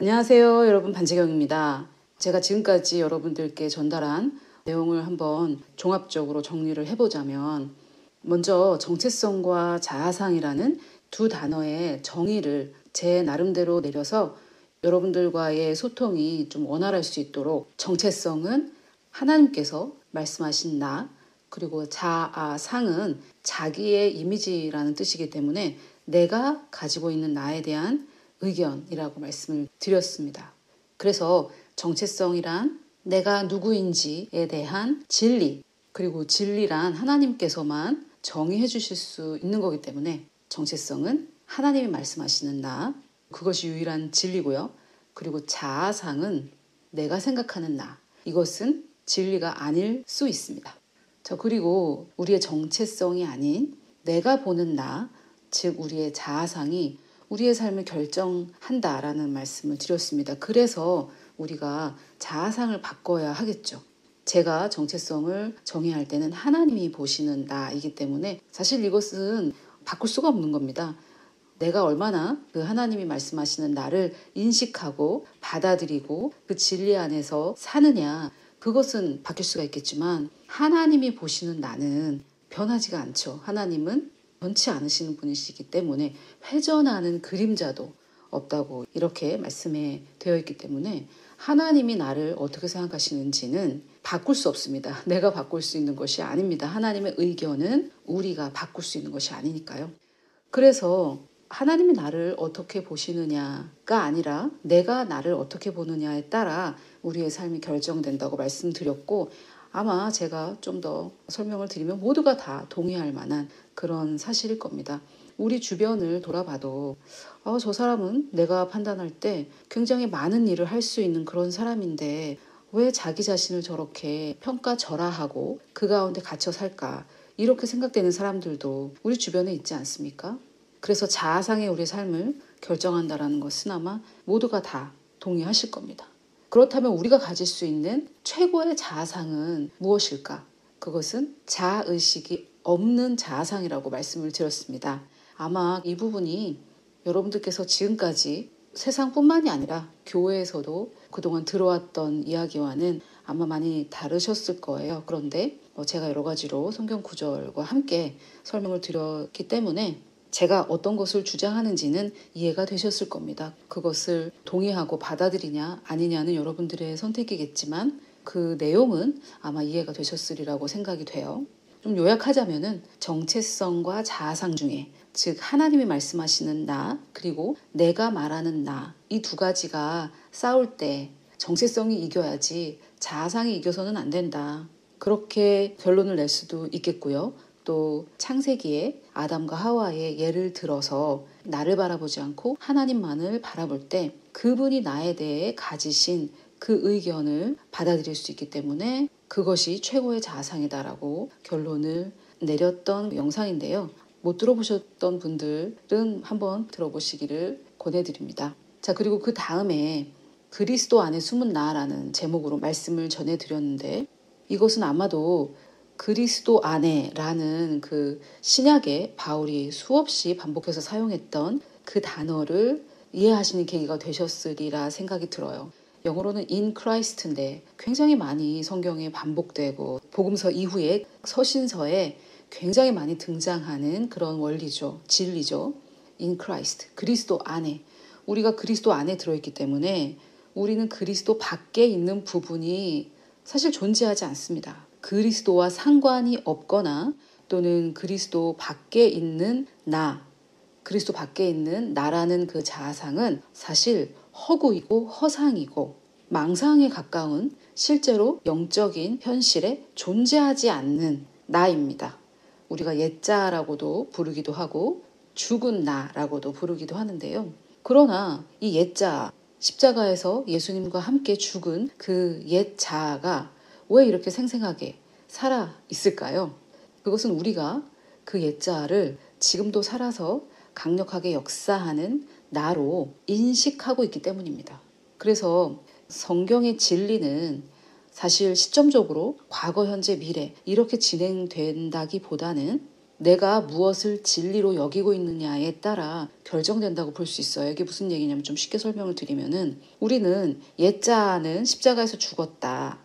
안녕하세요, 여러분. 반지경입니다. 제가 지금까지 여러분들께 전달한 내용을 한번 종합적으로 정리를 해보자면, 먼저 정체성과 자아상이라는 두 단어의 정의를 제 나름대로 내려서 여러분들과의 소통이 좀 원활할 수 있도록, 정체성은 하나님께서 말씀하신 나, 그리고 자아상은 자기의 이미지라는 뜻이기 때문에 내가 가지고 있는 나에 대한 의견이라고 말씀을 드렸습니다. 그래서 정체성이란 내가 누구인지에 대한 진리, 그리고 진리란 하나님께서만 정의해 주실 수 있는 거기 때문에 정체성은 하나님이 말씀하시는 나, 그것이 유일한 진리고요. 그리고 자아상은 내가 생각하는 나, 이것은 진리가 아닐 수 있습니다. 자, 그리고 우리의 정체성이 아닌 내가 보는 나, 즉 우리의 자아상이 우리의 삶을 결정한다라는 말씀을 드렸습니다. 그래서 우리가 자아상을 바꿔야 하겠죠. 제가 정체성을 정의할 때는 하나님이 보시는 나이기 때문에 사실 이것은 바꿀 수가 없는 겁니다. 내가 얼마나 그 하나님이 말씀하시는 나를 인식하고 받아들이고 그 진리 안에서 사느냐, 그것은 바뀔 수가 있겠지만 하나님이 보시는 나는 변하지가 않죠. 하나님은 변치 않으시는 분이시기 때문에 회전하는 그림자도 없다고 이렇게 말씀에 되어 있기 때문에 하나님이 나를 어떻게 생각하시는지는 바꿀 수 없습니다. 내가 바꿀 수 있는 것이 아닙니다. 하나님의 의견은 우리가 바꿀 수 있는 것이 아니니까요. 그래서 하나님이 나를 어떻게 보시느냐가 아니라 내가 나를 어떻게 보느냐에 따라 우리의 삶이 결정된다고 말씀드렸고, 아마 제가 좀 더 설명을 드리면 모두가 다 동의할 만한 그런 사실일 겁니다. 우리 주변을 돌아봐도 저 사람은 내가 판단할 때 굉장히 많은 일을 할 수 있는 그런 사람인데 왜 자기 자신을 저렇게 평가절하하고 그 가운데 갇혀 살까, 이렇게 생각되는 사람들도 우리 주변에 있지 않습니까? 그래서 자아상이 우리 삶을 결정한다라는 것은 아마 모두가 다 동의하실 겁니다. 그렇다면 우리가 가질 수 있는 최고의 자아상은 무엇일까? 그것은 자아의식이 없는 자아상이라고 말씀을 드렸습니다. 아마 이 부분이 여러분들께서 지금까지 세상뿐만이 아니라 교회에서도 그동안 들어왔던 이야기와는 아마 많이 다르셨을 거예요. 그런데 제가 여러 가지로 성경 구절과 함께 설명을 드렸기 때문에 제가 어떤 것을 주장하는지는 이해가 되셨을 겁니다. 그것을 동의하고 받아들이냐 아니냐는 여러분들의 선택이겠지만 그 내용은 아마 이해가 되셨으리라고 생각이 돼요. 좀 요약하자면은 정체성과 자아상 중에, 즉 하나님이 말씀하시는 나, 그리고 내가 말하는 나, 이 두 가지가 싸울 때 정체성이 이겨야지 자아상이 이겨서는 안 된다, 그렇게 결론을 낼 수도 있겠고요. 또 창세기에 아담과 하와의 예를 들어서 나를 바라보지 않고 하나님만을 바라볼 때 그분이 나에 대해 가지신 그 의견을 받아들일 수 있기 때문에 그것이 최고의 자아상이다라고 결론을 내렸던 영상인데요. 못 들어보셨던 분들은 한번 들어보시기를 권해드립니다. 자, 그리고 그 다음에 그리스도 안에 숨은 나라는 제목으로 말씀을 전해드렸는데, 이것은 아마도 그리스도 안에라는 그 신약에 바울이 수없이 반복해서 사용했던 그 단어를 이해하시는 계기가 되셨으리라 생각이 들어요. 영어로는 in Christ인데 굉장히 많이 성경에 반복되고 복음서 이후에 서신서에 굉장히 많이 등장하는 그런 원리죠. 진리죠. in Christ, 그리스도 안에. 우리가 그리스도 안에 들어있기 때문에 우리는 그리스도 밖에 있는 부분이 사실 존재하지 않습니다. 그리스도와 상관이 없거나 또는 그리스도 밖에 있는 나, 그리스도 밖에 있는 나라는 그 자아상은 사실 허구이고 허상이고 망상에 가까운 실제로 영적인 현실에 존재하지 않는 나입니다. 우리가 옛자라고도 부르기도 하고 죽은 나라고도 부르기도 하는데요. 그러나 이 옛자, 십자가에서 예수님과 함께 죽은 그 옛자아가 왜 이렇게 생생하게 살아 있을까요? 그것은 우리가 그 옛자아를 지금도 살아서 강력하게 역사하는 나로 인식하고 있기 때문입니다. 그래서 성경의 진리는 사실 시점적으로 과거, 현재, 미래 이렇게 진행된다기보다는 내가 무엇을 진리로 여기고 있느냐에 따라 결정된다고 볼 수 있어요. 이게 무슨 얘기냐면 좀 쉽게 설명을 드리면은 우리는 옛자는 십자가에서 죽었다.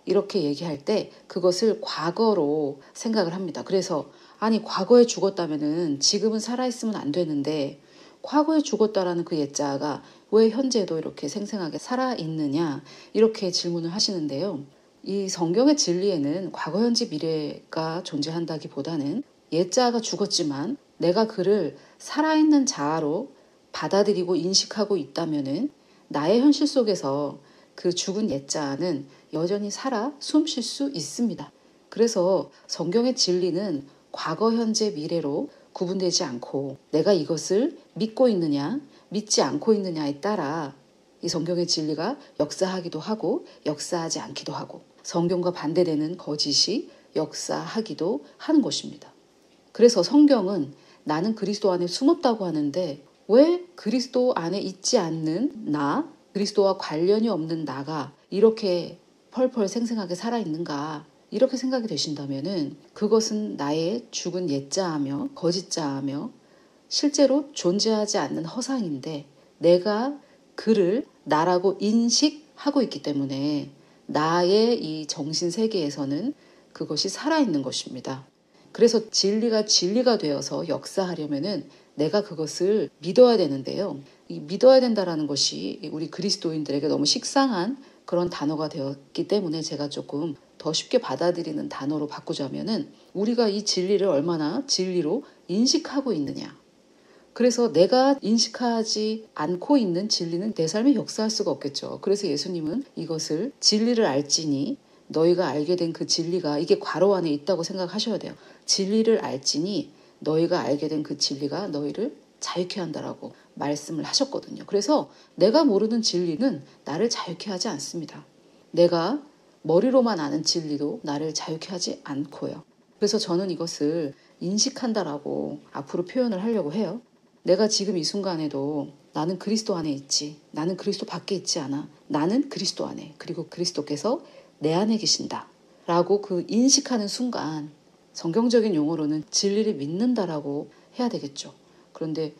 이렇게 얘기할 때 그것을 과거로 생각을 합니다. 그래서 아니 과거에 죽었다면은 지금은 살아있으면 안 되는데 과거에 죽었다라는 그 옛자가 왜 현재도 이렇게 생생하게 살아있느냐 이렇게 질문을 하시는데요. 이 성경의 진리에는 과거, 현재, 미래가 존재한다기보다는 옛자가 죽었지만 내가 그를 살아있는 자아로 받아들이고 인식하고 있다면은 나의 현실 속에서 그 죽은 옛자는 여전히 살아 숨 쉴 수 있습니다. 그래서 성경의 진리는 과거, 현재, 미래로 구분되지 않고 내가 이것을 믿고 있느냐, 믿지 않고 있느냐에 따라 이 성경의 진리가 역사하기도 하고 역사하지 않기도 하고 성경과 반대되는 거짓이 역사하기도 하는 것입니다. 그래서 성경은 나는 그리스도 안에 숨었다고 하는데 왜 그리스도 안에 있지 않는 나, 그리스도와 관련이 없는 나가 이렇게 펄펄 생생하게 살아있는가 이렇게 생각이 되신다면은 그것은 나의 죽은 옛자하며 거짓자하며 실제로 존재하지 않는 허상인데 내가 그를 나라고 인식하고 있기 때문에 나의 이 정신세계에서는 그것이 살아있는 것입니다. 그래서 진리가 되어서 역사하려면은 내가 그것을 믿어야 되는데요. 이 믿어야 된다라는 것이 우리 그리스도인들에게 너무 식상한 그런 단어가 되었기 때문에 제가 조금 더 쉽게 받아들이는 단어로 바꾸자면은 우리가 이 진리를 얼마나 진리로 인식하고 있느냐. 그래서 내가 인식하지 않고 있는 진리는 내 삶에 역사할 수가 없겠죠. 그래서 예수님은 이것을 진리를 알지니 너희가 알게 된 그 진리가 이게 괄호 안에 있다고 생각하셔야 돼요. 진리를 알지니 너희가 알게 된 그 진리가 너희를 자유케 한다라고 말씀을 하셨거든요. 그래서 내가 모르는 진리는 나를 자유케 하지 않습니다. 내가 머리로만 아는 진리도 나를 자유케 하지 않고요. 그래서 저는 이것을 인식한다라고 앞으로 표현을 하려고 해요. 내가 지금 이 순간에도 나는 그리스도 안에 있지. 나는 그리스도 밖에 있지 않아. 나는 그리스도 안에. 그리고 그리스도께서 내 안에 계신다. 라고 그 인식하는 순간 성경적인 용어로는 진리를 믿는다라고 해야 되겠죠. 그런데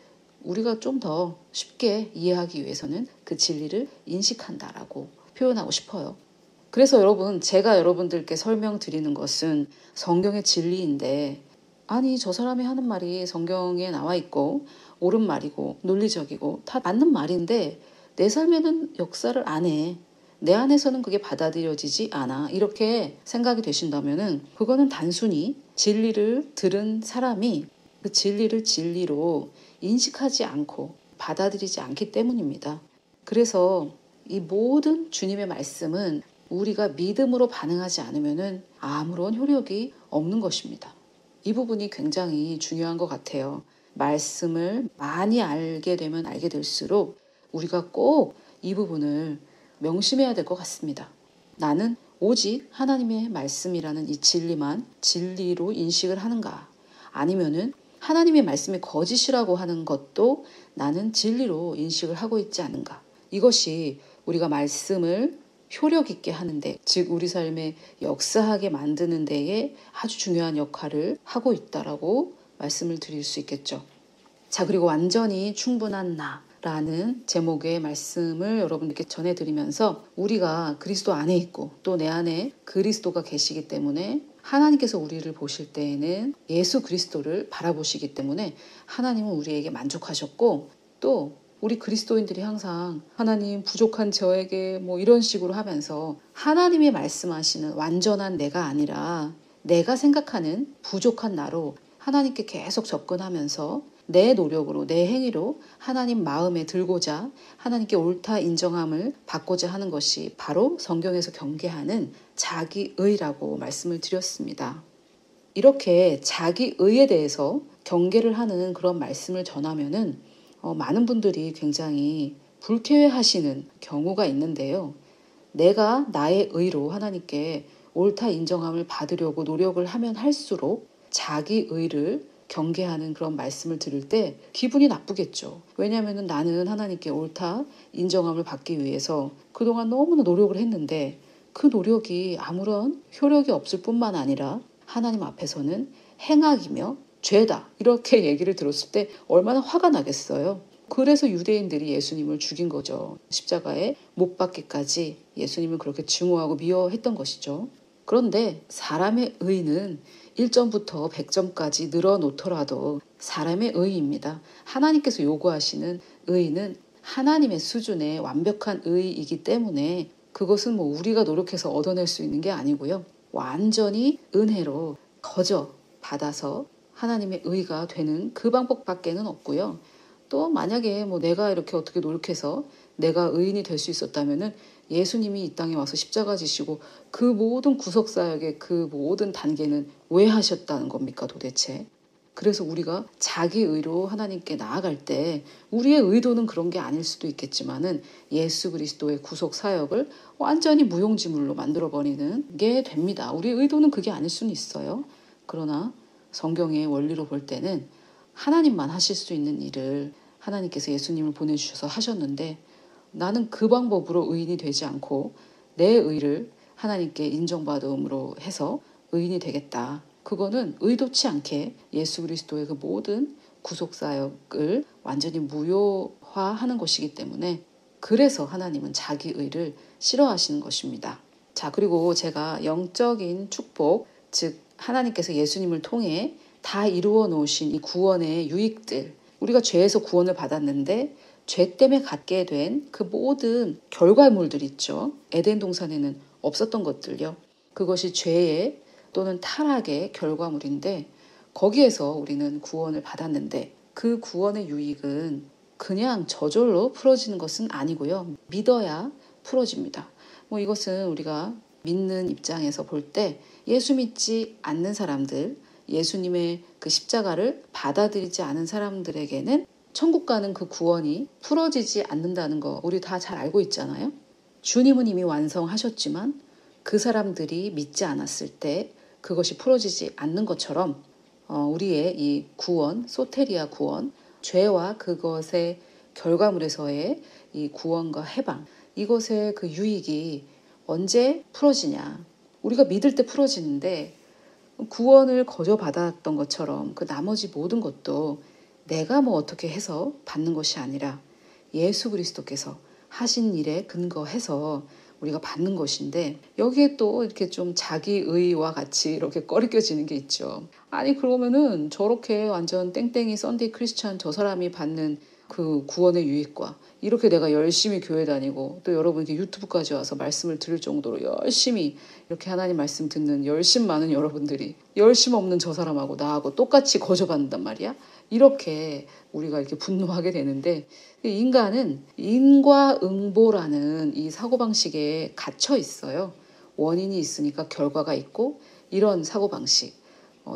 우리가 좀 더 쉽게 이해하기 위해서는 그 진리를 인식한다라고 표현하고 싶어요. 그래서 여러분, 제가 여러분들께 설명드리는 것은 성경의 진리인데 아니 저 사람이 하는 말이 성경에 나와 있고 옳은 말이고 논리적이고 다 맞는 말인데 내 삶에는 역사를 안 해. 내 안에서는 그게 받아들여지지 않아. 이렇게 생각이 되신다면은 그거는 단순히 진리를 들은 사람이 그 진리를 진리로 인식하지 않고 받아들이지 않기 때문입니다. 그래서 이 모든 주님의 말씀은 우리가 믿음으로 반응하지 않으면은 아무런 효력이 없는 것입니다. 이 부분이 굉장히 중요한 것 같아요. 말씀을 많이 알게 되면 알게 될수록 우리가 꼭 이 부분을 명심해야 될 것 같습니다. 나는 오직 하나님의 말씀이라는 이 진리만 진리로 인식을 하는가? 아니면은 하나님의 말씀이 거짓이라고 하는 것도 나는 진리로 인식을 하고 있지 않은가? 이것이 우리가 말씀을 효력 있게 하는데, 즉 우리 삶에 역사하게 만드는 데에 아주 중요한 역할을 하고 있다라고 말씀을 드릴 수 있겠죠. 자, 그리고 완전히 충분한 나라는 제목의 말씀을 여러분들께 전해드리면서 우리가 그리스도 안에 있고 또 내 안에 그리스도가 계시기 때문에 하나님께서 우리를 보실 때에는 예수 그리스도를 바라보시기 때문에 하나님은 우리에게 만족하셨고 또 우리 그리스도인들이 항상 하나님 부족한 저에게 뭐 이런 식으로 하면서 하나님이 말씀하시는 완전한 내가 아니라 내가 생각하는 부족한 나로 하나님께 계속 접근하면서 내 노력으로 내 행위로 하나님 마음에 들고자 하나님께 옳다 인정함을 받고자 하는 것이 바로 성경에서 경계하는 자기의라고 말씀을 드렸습니다. 이렇게 자기의에 대해서 경계를 하는 그런 말씀을 전하면은 많은 분들이 굉장히 불쾌해하시는 경우가 있는데요. 내가 나의 의로 하나님께 옳다 인정함을 받으려고 노력을 하면 할수록 자기의를 경계하는 그런 말씀을 들을 때 기분이 나쁘겠죠. 왜냐하면 나는 하나님께 옳다 인정함을 받기 위해서 그동안 너무나 노력을 했는데 그 노력이 아무런 효력이 없을 뿐만 아니라 하나님 앞에서는 행악이며 죄다. 이렇게 얘기를 들었을 때 얼마나 화가 나겠어요. 그래서 유대인들이 예수님을 죽인 거죠. 십자가에 못 박기까지 예수님을 그렇게 증오하고 미워했던 것이죠. 그런데 사람의 의는 1점부터 100점까지 늘어놓더라도 사람의 의입니다. 하나님께서 요구하시는 의는 하나님의 수준의 완벽한 의이기 때문에 그것은 뭐 우리가 노력해서 얻어낼 수 있는 게 아니고요. 완전히 은혜로 거저 받아서 하나님의 의가 되는 그 방법밖에는 없고요. 또 만약에 뭐 내가 이렇게 어떻게 노력해서 내가 의인이 될 수 있었다면은 예수님이 이 땅에 와서 십자가 지시고 그 모든 구속사역의 그 모든 단계는 왜 하셨다는 겁니까 도대체? 그래서 우리가 자기 의로 하나님께 나아갈 때 우리의 의도는 그런 게 아닐 수도 있겠지만은 예수 그리스도의 구속 사역을 완전히 무용지물로 만들어버리는 게 됩니다. 우리의 의도는 그게 아닐 수는 있어요. 그러나 성경의 원리로 볼 때는 하나님만 하실 수 있는 일을 하나님께서 예수님을 보내주셔서 하셨는데 나는 그 방법으로 의인이 되지 않고 내 의를 하나님께 인정받음으로 해서 의인이 되겠다. 그거는 의도치 않게 예수 그리스도의 그 모든 구속사역을 완전히 무효화하는 것이기 때문에 그래서 하나님은 자기 의를 싫어하시는 것입니다. 자, 그리고 제가 영적인 축복, 즉 하나님께서 예수님을 통해 다 이루어 놓으신 이 구원의 유익들, 우리가 죄에서 구원을 받았는데 죄 때문에 갖게 된 그 모든 결과물들 있죠. 에덴 동산에는 없었던 것들요. 그것이 죄의 또는 타락의 결과물인데 거기에서 우리는 구원을 받았는데 그 구원의 유익은 그냥 저절로 풀어지는 것은 아니고요. 믿어야 풀어집니다. 뭐 이것은 우리가 믿는 입장에서 볼 때 예수 믿지 않는 사람들, 예수님의 그 십자가를 받아들이지 않은 사람들에게는 천국 가는 그 구원이 풀어지지 않는다는 거 우리 다 잘 알고 있잖아요. 주님은 이미 완성하셨지만 그 사람들이 믿지 않았을 때 그것이 풀어지지 않는 것처럼 우리의 이 구원, 소테리아 구원, 죄와 그것의 결과물에서의 이 구원과 해방, 이것의 그 유익이 언제 풀어지냐. 우리가 믿을 때 풀어지는데 구원을 거저 받았던 것처럼 그 나머지 모든 것도 내가 뭐 어떻게 해서 받는 것이 아니라 예수 그리스도께서 하신 일에 근거해서 우리가 받는 것인데 여기에 또 이렇게 좀 자기의와 같이 이렇게 꺼리껴지는 게 있죠. 아니 그러면은 저렇게 완전 땡땡이 썬데이 크리스찬 저 사람이 받는 그 구원의 유익과 이렇게 내가 열심히 교회 다니고 또 여러분 이렇게 유튜브까지 와서 말씀을 들을 정도로 열심히 이렇게 하나님 말씀 듣는 열심 많은 여러분들이 열심 없는 저 사람하고 나하고 똑같이 거저받는단 말이야. 이렇게 우리가 이렇게 분노하게 되는데 인간은 인과응보라는 이 사고방식에 갇혀 있어요. 원인이 있으니까 결과가 있고 이런 사고방식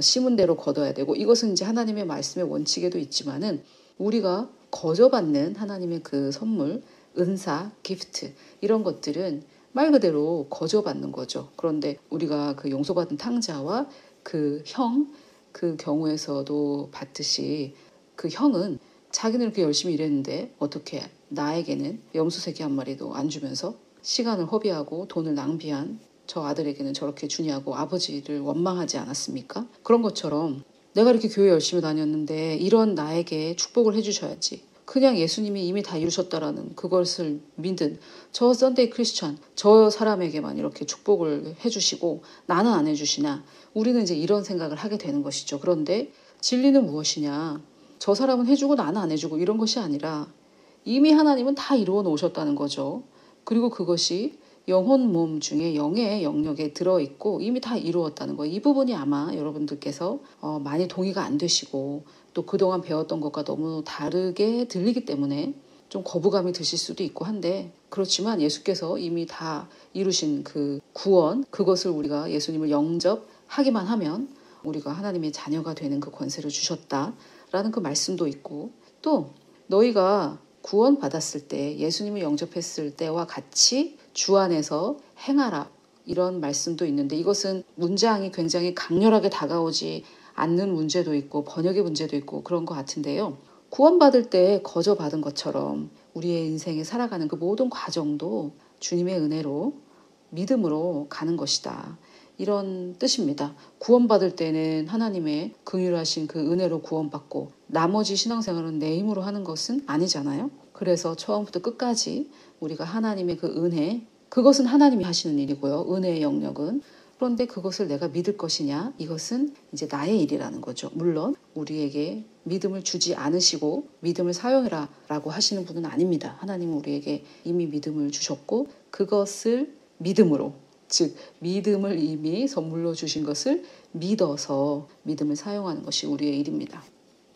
심은 대로 거둬야 되고 이것은 이제 하나님의 말씀의 원칙에도 있지만은 우리가 거저받는 하나님의 그 선물, 은사, 기프트 이런 것들은 말 그대로 거저받는 거죠. 그런데 우리가 그 용서받은 탕자와 그 형, 그 경우에서도 받듯이 그 형은 자기는 이렇게 열심히 일했는데 어떻게 나에게는 염소새끼 한 마리도 안 주면서 시간을 허비하고 돈을 낭비한 저 아들에게는 저렇게 주냐고 아버지를 원망하지 않았습니까? 그런 것처럼 내가 이렇게 교회 열심히 다녔는데 이런 나에게 축복을 해주셔야지. 그냥 예수님이 이미 다 이루셨다라는 그것을 믿은 저 썬데이 크리스천 저 사람에게만 이렇게 축복을 해주시고 나는 안 해주시나. 우리는 이제 이런 생각을 하게 되는 것이죠. 그런데 진리는 무엇이냐. 저 사람은 해주고 나는 안 해주고 이런 것이 아니라 이미 하나님은 다 이루어 놓으셨다는 거죠. 그리고 그것이 영혼 몸 중에 영의 영역에 들어있고 이미 다 이루었다는 거예요. 이 부분이 아마 여러분들께서 많이 동의가 안 되시고 또 그동안 배웠던 것과 너무 다르게 들리기 때문에 좀 거부감이 드실 수도 있고 한데 그렇지만 예수께서 이미 다 이루신 그 구원 그것을 우리가 예수님을 영접하기만 하면 우리가 하나님의 자녀가 되는 그 권세를 주셨다라는 그 말씀도 있고 또 너희가 구원받았을 때 예수님을 영접했을 때와 같이 주 안에서 행하라 이런 말씀도 있는데 이것은 문장이 굉장히 강렬하게 다가오지 않는 문제도 있고 번역의 문제도 있고 그런 것 같은데요. 구원받을 때 거저 받은 것처럼 우리의 인생에 살아가는 그 모든 과정도 주님의 은혜로 믿음으로 가는 것이다. 이런 뜻입니다. 구원받을 때는 하나님의 긍휼하신 그 은혜로 구원받고 나머지 신앙생활은 내 힘으로 하는 것은 아니잖아요. 그래서 처음부터 끝까지 우리가 하나님의 그 은혜, 그것은 하나님이 하시는 일이고요. 은혜의 영역은. 그런데 그것을 내가 믿을 것이냐? 이것은 이제 나의 일이라는 거죠. 물론 우리에게 믿음을 주지 않으시고 믿음을 사용해라 라고 하시는 분은 아닙니다. 하나님은 우리에게 이미 믿음을 주셨고 그것을 믿음으로, 즉 믿음을 이미 선물로 주신 것을 믿어서 믿음을 사용하는 것이 우리의 일입니다.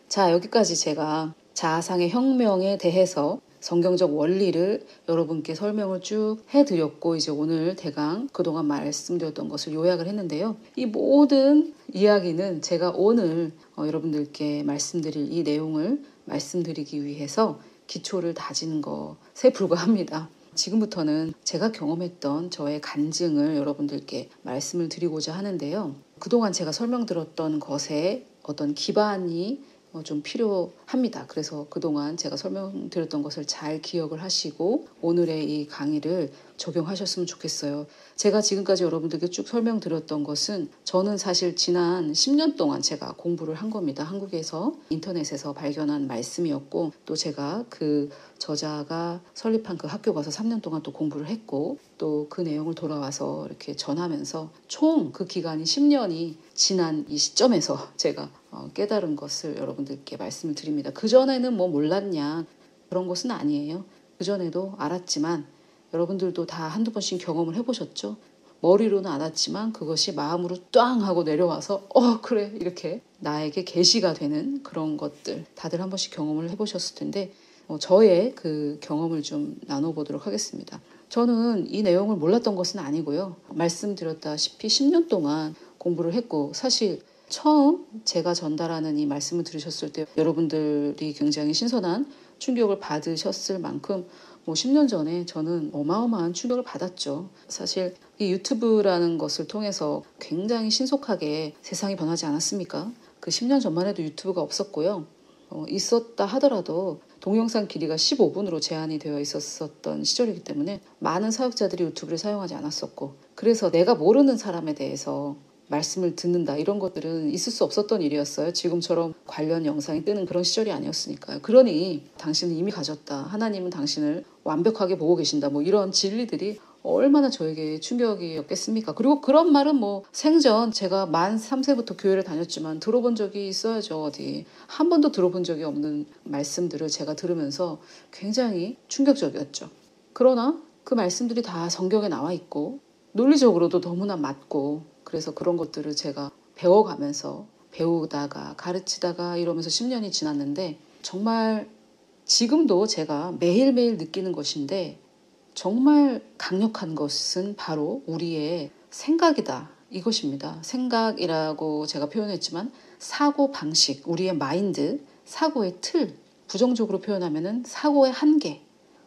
자, 여기까지 제가 자아상의 혁명에 대해서 성경적 원리를 여러분께 설명을 쭉 해드렸고 이제 오늘 대강 그동안 말씀드렸던 것을 요약을 했는데요. 이 모든 이야기는 제가 오늘 여러분들께 말씀드릴 이 내용을 말씀드리기 위해서 기초를 다지는 것에 불과합니다. 지금부터는 제가 경험했던 저의 간증을 여러분들께 말씀을 드리고자 하는데요. 그동안 제가 설명드렸던 것에 어떤 기반이 좀 필요합니다. 그래서 그동안 제가 설명드렸던 것을 잘 기억을 하시고 오늘의 이 강의를 적용하셨으면 좋겠어요. 제가 지금까지 여러분들께 쭉 설명드렸던 것은 저는 사실 지난 10년 동안 제가 공부를 한 겁니다. 한국에서 인터넷에서 발견한 말씀이었고 또 제가 그 저자가 설립한 그 학교 가서 3년 동안 또 공부를 했고 또 그 내용을 돌아와서 이렇게 전하면서 총 그 기간이 10년이 지난 이 시점에서 제가 깨달은 것을 여러분들께 말씀을 드립니다. 그전에는 뭐 몰랐냐 그런 것은 아니에요. 그전에도 알았지만 여러분들도 다 한두 번씩 경험을 해보셨죠? 머리로는 알았지만 그것이 마음으로 꽝 하고 내려와서 그래 이렇게 나에게 계시가 되는 그런 것들 다들 한 번씩 경험을 해보셨을 텐데 저의 그 경험을 좀 나눠보도록 하겠습니다. 저는 이 내용을 몰랐던 것은 아니고요. 말씀드렸다시피 10년 동안 공부를 했고 사실 처음 제가 전달하는 이 말씀을 들으셨을 때 여러분들이 굉장히 신선한 충격을 받으셨을 만큼 10년 전에 저는 어마어마한 충격을 받았죠. 사실 이 유튜브라는 것을 통해서 굉장히 신속하게 세상이 변하지 않았습니까? 그 10년 전만 해도 유튜브가 없었고요. 있었다 하더라도 동영상 길이가 15분으로 제한이 되어 있었던 시절이기 때문에 많은 사역자들이 유튜브를 사용하지 않았었고 그래서 내가 모르는 사람에 대해서 말씀을 듣는다 이런 것들은 있을 수 없었던 일이었어요. 지금처럼 관련 영상이 뜨는 그런 시절이 아니었으니까요. 그러니 당신은 이미 가졌다. 하나님은 당신을 완벽하게 보고 계신다. 이런 진리들이 얼마나 저에게 충격이었겠습니까? 그리고 그런 말은 생전 제가 만 3세부터 교회를 다녔지만 들어본 적이 있어야죠. 어디 한 번도 들어본 적이 없는 말씀들을 제가 들으면서 굉장히 충격적이었죠. 그러나 그 말씀들이 다 성경에 나와 있고 논리적으로도 너무나 맞고 그래서 그런 것들을 제가 배워가면서 배우다가 가르치다가 이러면서 10년이 지났는데 정말 지금도 제가 매일매일 느끼는 것인데 정말 강력한 것은 바로 우리의 생각이다. 이것입니다. 생각이라고 제가 표현했지만 사고 방식, 우리의 마인드, 사고의 틀, 부정적으로 표현하면은 사고의 한계.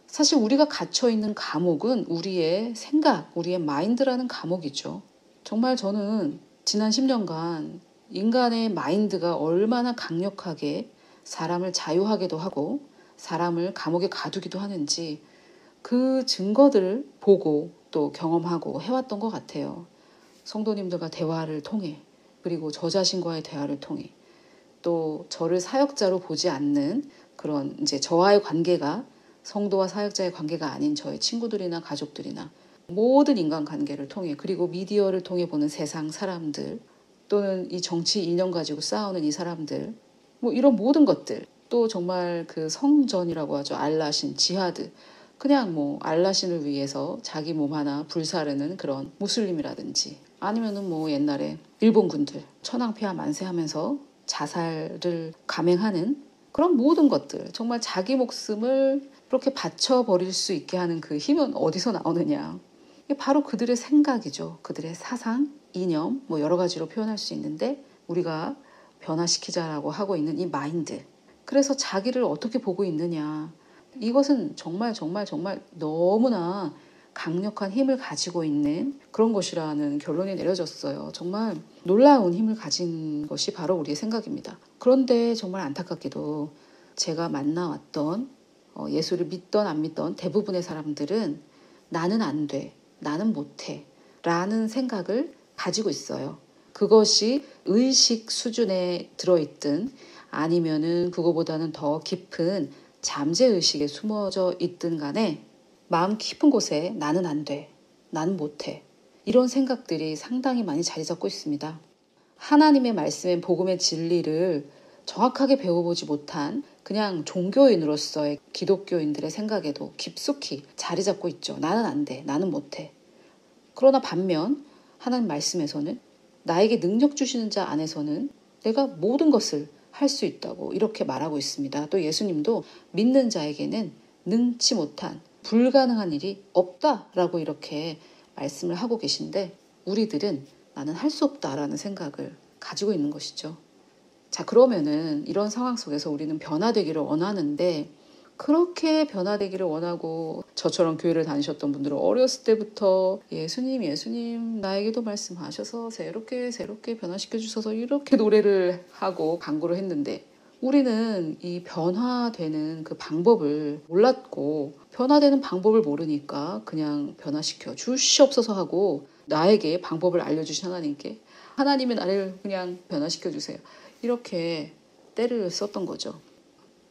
사실 우리가 갇혀있는 감옥은 우리의 생각, 우리의 마인드라는 감옥이죠. 정말 저는 지난 10년간 인간의 마인드가 얼마나 강력하게 사람을 자유하게도 하고 사람을 감옥에 가두기도 하는지 그 증거들을 보고 또 경험하고 해왔던 것 같아요. 성도님들과 대화를 통해 그리고 저 자신과의 대화를 통해 또 저를 사역자로 보지 않는 그런 이제 저와의 관계가 성도와 사역자의 관계가 아닌 저의 친구들이나 가족들이나 모든 인간관계를 통해 그리고 미디어를 통해 보는 세상 사람들 또는 이 정치 이념 가지고 싸우는 이 사람들 이런 모든 것들 또 정말 그 성전이라고 하죠. 알라신, 지하드 그냥 알라신을 위해서 자기 몸 하나 불사르는 그런 무슬림이라든지 아니면은 옛날에 일본군들 천황폐하 만세하면서 자살을 감행하는 그런 모든 것들 정말 자기 목숨을 그렇게 바쳐버릴 수 있게 하는 그 힘은 어디서 나오느냐. 이게 바로 그들의 생각이죠. 그들의 사상, 이념 여러 가지로 표현할 수 있는데 우리가 변화시키자라고 하고 있는 이 마인드. 그래서 자기를 어떻게 보고 있느냐. 이것은 정말 너무나 강력한 힘을 가지고 있는 그런 것이라는 결론이 내려졌어요. 정말 놀라운 힘을 가진 것이 바로 우리의 생각입니다. 그런데 정말 안타깝게도 제가 만나왔던 예수를 믿던 안 믿던 대부분의 사람들은 나는 안 돼, 나는 못해 라는 생각을 가지고 있어요. 그것이 의식 수준에 들어있든 아니면은 그거보다는 더 깊은 잠재의식에 숨어져 있든 간에 마음 깊은 곳에 나는 안 돼, 나는 못해, 이런 생각들이 상당히 많이 자리 잡고 있습니다. 하나님의 말씀인 복음의 진리를 정확하게 배워보지 못한 그냥 종교인으로서의 기독교인들의 생각에도 깊숙이 자리 잡고 있죠. 나는 안 돼, 나는 못해. 그러나 반면 하나님 말씀에서는 나에게 능력 주시는 자 안에서는 내가 모든 것을 할 수 있다고 이렇게 말하고 있습니다. 또 예수님도 믿는 자에게는 능치 못한 불가능한 일이 없다라고 이렇게 말씀을 하고 계신데, 우리들은 나는 할 수 없다라는 생각을 가지고 있는 것이죠. 자, 그러면은 이런 상황 속에서 우리는 변화되기를 원하는데, 그렇게 변화되기를 원하고 저처럼 교회를 다니셨던 분들은 어렸을 때부터 예수님 예수님 나에게도 말씀하셔서 새롭게 변화시켜 주셔서 이렇게 노래를 하고 간구를 했는데, 우리는 이 변화되는 그 방법을 몰랐고, 변화되는 방법을 모르니까 그냥 변화시켜 주시옵소서 하고 나에게 방법을 알려주신 하나님께 하나님이 나를 그냥 변화시켜 주세요, 이렇게 때를 썼던 거죠.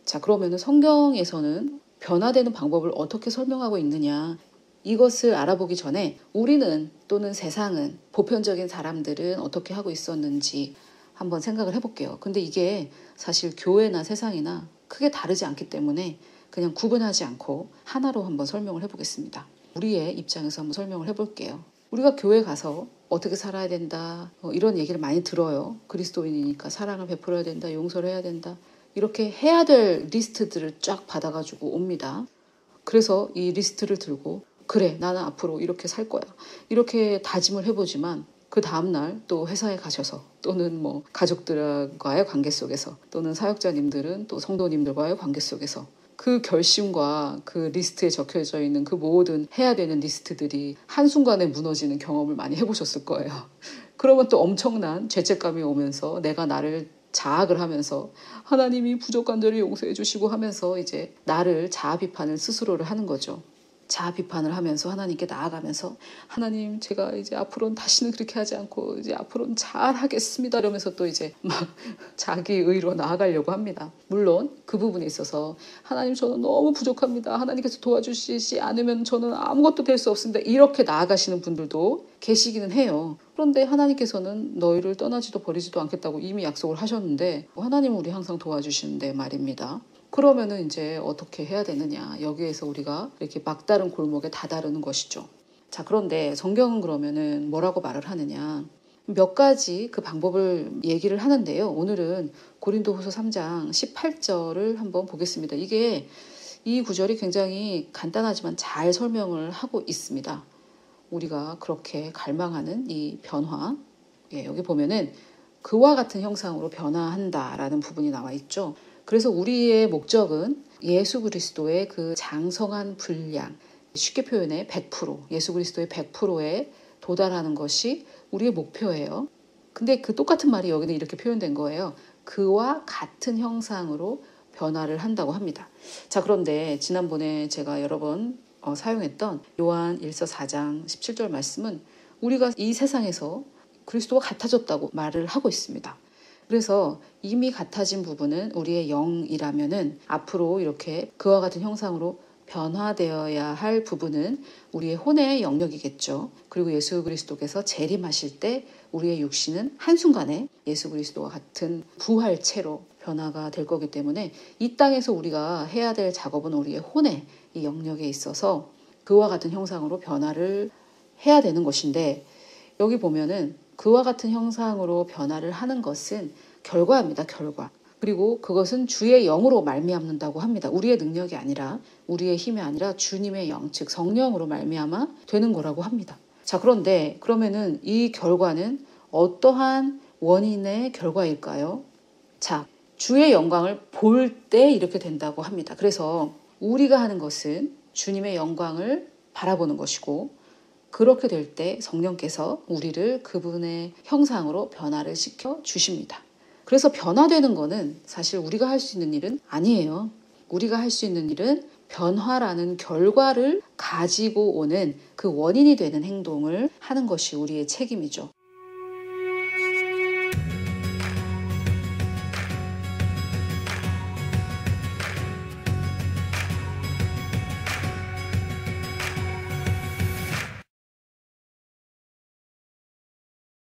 자, 그러면 성경에서는 변화되는 방법을 어떻게 설명하고 있느냐, 이것을 알아보기 전에 우리는 또는 세상은, 보편적인 사람들은 어떻게 하고 있었는지 한번 생각을 해볼게요. 근데 이게 사실 교회나 세상이나 크게 다르지 않기 때문에 그냥 구분하지 않고 하나로 한번 설명을 해보겠습니다. 우리의 입장에서 한번 설명을 해볼게요. 우리가 교회 가서 어떻게 살아야 된다, 이런 얘기를 많이 들어요. 그리스도인이니까 사랑을 베풀어야 된다, 용서를 해야 된다, 이렇게 해야 될 리스트들을 쫙 받아가지고 옵니다. 그래서 이 리스트를 들고 그래, 나는 앞으로 이렇게 살 거야, 이렇게 다짐을 해보지만 그 다음날 또 회사에 가셔서, 또는 뭐 가족들과의 관계 속에서, 또는 사역자님들은 또 성도님들과의 관계 속에서 그 결심과 그 리스트에 적혀져 있는 그 모든 해야 되는 리스트들이 한순간에 무너지는 경험을 많이 해보셨을 거예요. 그러면 또 엄청난 죄책감이 오면서 내가 나를 자학을 하면서 하나님이 부족한 저를 용서해 주시고 하면서 이제 나를 자아 비판을 스스로를 하는 거죠. 자아 비판을 하면서 하나님께 나아가면서 하나님, 제가 이제 앞으로는 다시는 그렇게 하지 않고 이제 앞으로는 잘하겠습니다, 이러면서 또 이제 막 자기 의로 나아가려고 합니다. 물론 그 부분에 있어서 하나님, 저는 너무 부족합니다, 하나님께서 도와주시지 않으면 저는 아무것도 될 수 없습니다, 이렇게 나아가시는 분들도 계시기는 해요. 그런데 하나님께서는 너희를 떠나지도 버리지도 않겠다고 이미 약속을 하셨는데, 하나님은 우리 항상 도와주시는데 말입니다. 그러면은 이제 어떻게 해야 되느냐, 여기에서 우리가 이렇게 막다른 골목에 다다르는 것이죠. 자, 그런데 성경은 그러면은 뭐라고 말을 하느냐, 몇 가지 그 방법을 얘기를 하는데요. 오늘은 고린도후서 3장 18절을 한번 보겠습니다. 이 구절이 굉장히 간단하지만 잘 설명을 하고 있습니다. 우리가 그렇게 갈망하는 이 변화, 여기 보면은 그와 같은 형상으로 변화한다라는 부분이 나와 있죠. 그래서 우리의 목적은 예수 그리스도의 그 장성한 분량, 쉽게 표현해 100%, 예수 그리스도의 100%에 도달하는 것이 우리의 목표예요. 근데 그 똑같은 말이 여기는 이렇게 표현된 거예요. 그와 같은 형상으로 변화를 한다고 합니다. 자, 그런데 지난번에 제가 여러 번 사용했던 요한 1서 4장 17절 말씀은 우리가 이 세상에서 그리스도와 같아졌다고 말을 하고 있습니다. 그래서 이미 같아진 부분은 우리의 영이라면은 앞으로 이렇게 그와 같은 형상으로 변화되어야 할 부분은 우리의 혼의 영역이겠죠. 그리고 예수 그리스도께서 재림하실 때 우리의 육신은 한순간에 예수 그리스도와 같은 부활체로 변화가 될 거기 때문에 이 땅에서 우리가 해야 될 작업은 우리의 혼의 이 영역에 있어서 그와 같은 형상으로 변화를 해야 되는 것인데, 여기 보면은 그와 같은 형상으로 변화를 하는 것은 결과입니다. 결과. 그리고 그것은 주의 영으로 말미암는다고 합니다. 우리의 능력이 아니라, 우리의 힘이 아니라 주님의 영, 즉 성령으로 말미암아 되는 거라고 합니다. 자, 그런데 그러면은 이 결과는 어떠한 원인의 결과일까요? 자, 주의 영광을 볼 때 이렇게 된다고 합니다. 그래서 우리가 하는 것은 주님의 영광을 바라보는 것이고, 그렇게 될 때 성령께서 우리를 그분의 형상으로 변화를 시켜 주십니다. 그래서 변화되는 거는 사실 우리가 할 수 있는 일은 아니에요. 우리가 할 수 있는 일은 변화라는 결과를 가지고 오는 그 원인이 되는 행동을 하는 것이 우리의 책임이죠.